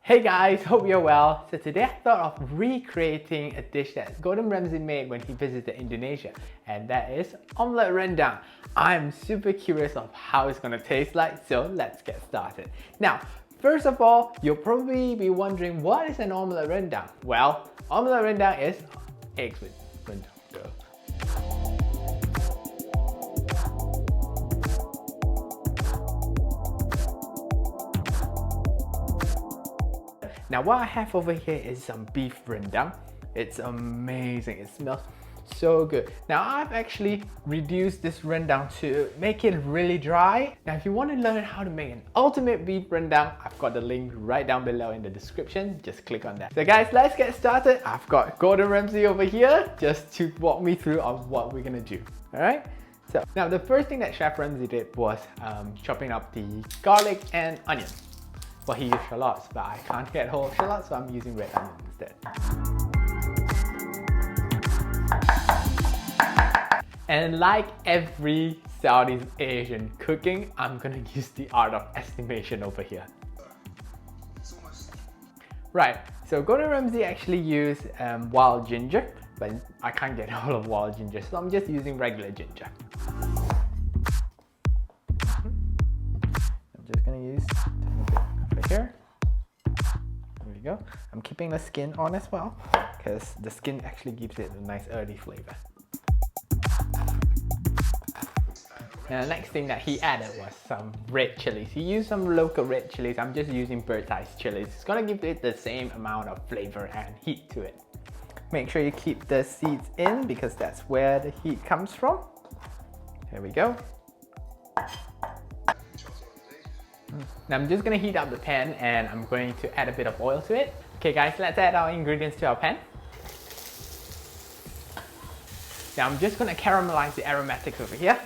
Hey guys, hope you're well. So today I thought of recreating a dish that Gordon Ramsay made when he visited Indonesia, and that is omelette rendang. I'm super curious of how it's gonna taste like, so let's get started. Now, first of all, you'll probably be wondering what is an omelette rendang? Well, omelette rendang is eggs with rendang. Duh. Now what I have over here is some beef rendang. It's amazing, it smells so good. Now I've actually reduced this rendang to make it really dry. Now if you want to learn how to make an ultimate beef rendang, I've got the link right down below in the description, just click on that. So guys, let's get started. I've got Gordon Ramsay over here just to walk me through of what we're gonna do. Alright? So now the first thing that Chef Ramsay did was chopping up the garlic and onion. Well, he used shallots, but I can't get hold of shallots, so I'm using red onion instead. And like every Southeast Asian cooking, I'm gonna use the art of estimation over here. Right, so Gordon Ramsay actually used wild ginger, but I can't get hold of wild ginger, so I'm just using regular ginger. I'm just gonna use here. There we go. I'm keeping the skin on as well because the skin actually gives it a nice earthy flavor. And the next thing that he added was some red chilies. He used some local red chilies. I'm just using bird's eye chilies. It's gonna give it the same amount of flavor and heat to it. Make sure you keep the seeds in because that's where the heat comes from. There we go. Now I'm just going to heat up the pan and I'm going to add a bit of oil to it. Okay guys, let's add our ingredients to our pan. Now I'm just going to caramelize the aromatics over here.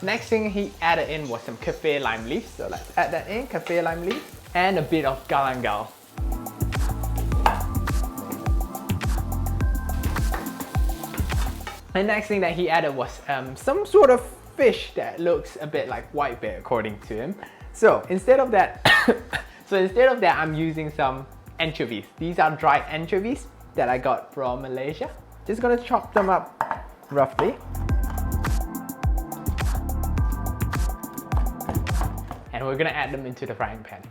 Next thing he added in was some kaffir lime leaves. So let's add that in, kaffir lime leaves. And a bit of galangal. The next thing that he added was some sort of fish that looks a bit like whitebear according to him. So instead of that, I'm using some anchovies. These are dried anchovies that I got from Malaysia. Just gonna chop them up roughly. And we're gonna add them into the frying pan.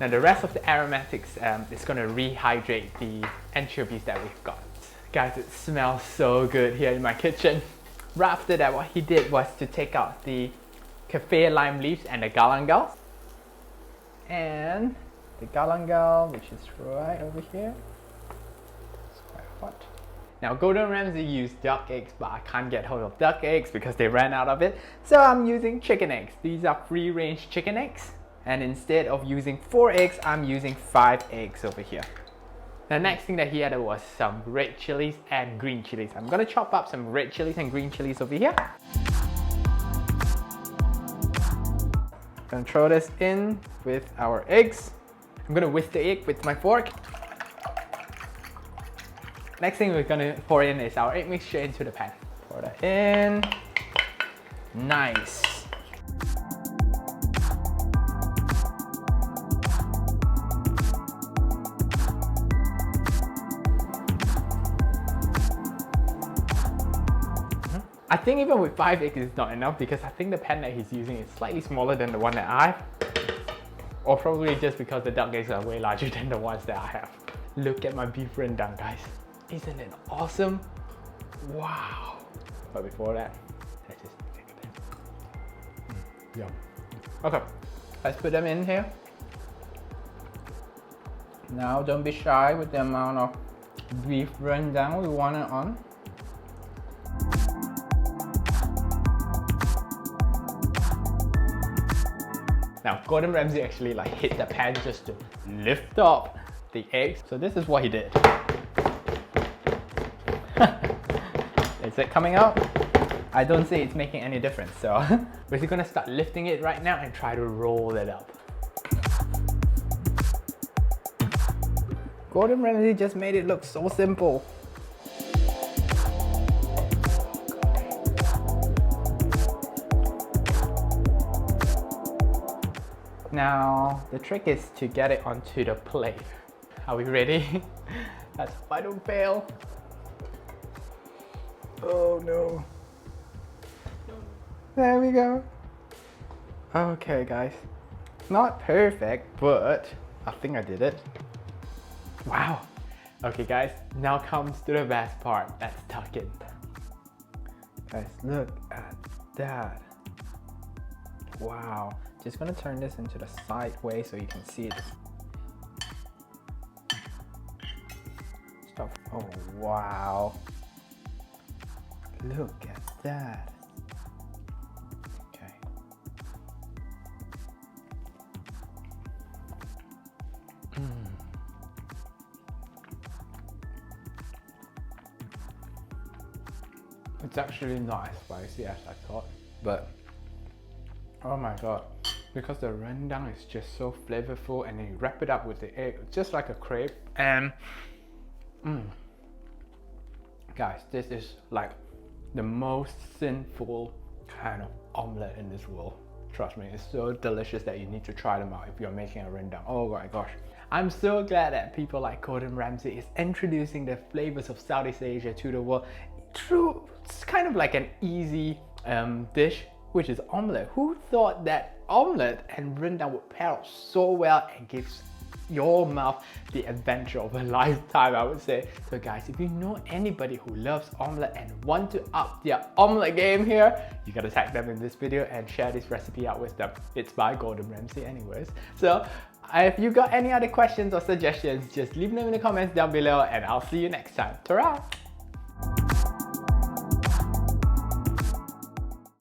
Now the rest of the aromatics is gonna rehydrate the anchovies that we've got. Guys, it smells so good here in my kitchen. Right after that, what he did was to take out the kaffir lime leaves and the galangal. And the galangal, which is right over here. It's quite hot. Now Gordon Ramsay used duck eggs, but I can't get hold of duck eggs because they ran out of it. So I'm using chicken eggs. These are free-range chicken eggs. And instead of using 4 eggs, I'm using 5 eggs over here. The next thing that he added was some red chilies and green chilies. I'm gonna chop up some red chilies and green chilies over here. Gonna throw this in with our eggs. I'm gonna whisk the egg with my fork. Next thing we're gonna pour in is our egg mixture into the pan. Pour that in. Nice. I think even with 5 eggs is not enough because I think the pan that he's using is slightly smaller than the one that I have. Or probably just because the duck eggs are way larger than the ones that I have. Look at my beef rendang, guys. Isn't it awesome? Wow. But before that, let's just take a bit. Yum. Okay, let's put them in here. Now don't be shy with the amount of beef rendang we want it on. Now Gordon Ramsay actually hit the pan just to lift up the eggs. So this is what he did. Is it coming out? I don't see it's making any difference. So we're just gonna start lifting it right now and try to roll it up. Gordon Ramsay just made it look so simple. Now, the trick is to get it onto the plate. Are we ready? Let's hope I don't fail. Oh no. There we go. Okay guys, not perfect, but I think I did it. Wow. Okay guys, now comes to the best part. Let's tuck it. Guys, look at that. Wow. Just gonna turn this into the sideways so you can see it. Stop. Oh wow. Look at that. Okay. It's actually not as spicy as I thought, but oh my god, because the rendang is just so flavorful, and then you wrap it up with the egg, just like a crepe. And guys, this is like the most sinful kind of omelette in this world. Trust me, it's so delicious that you need to try them out if you're making a rendang. Oh my gosh. I'm so glad that people like Gordon Ramsay is introducing the flavors of Southeast Asia to the world through it's kind of like an easy dish, which is omelette. Who thought that omelette and rendang would pair up so well and gives your mouth the adventure of a lifetime, I would say. So guys, if you know anybody who loves omelette and want to up their omelette game here, you gotta tag them in this video and share this recipe out with them. It's by Gordon Ramsay anyways. So if you got any other questions or suggestions, just leave them in the comments down below, and I'll see you next time. Ta-ra!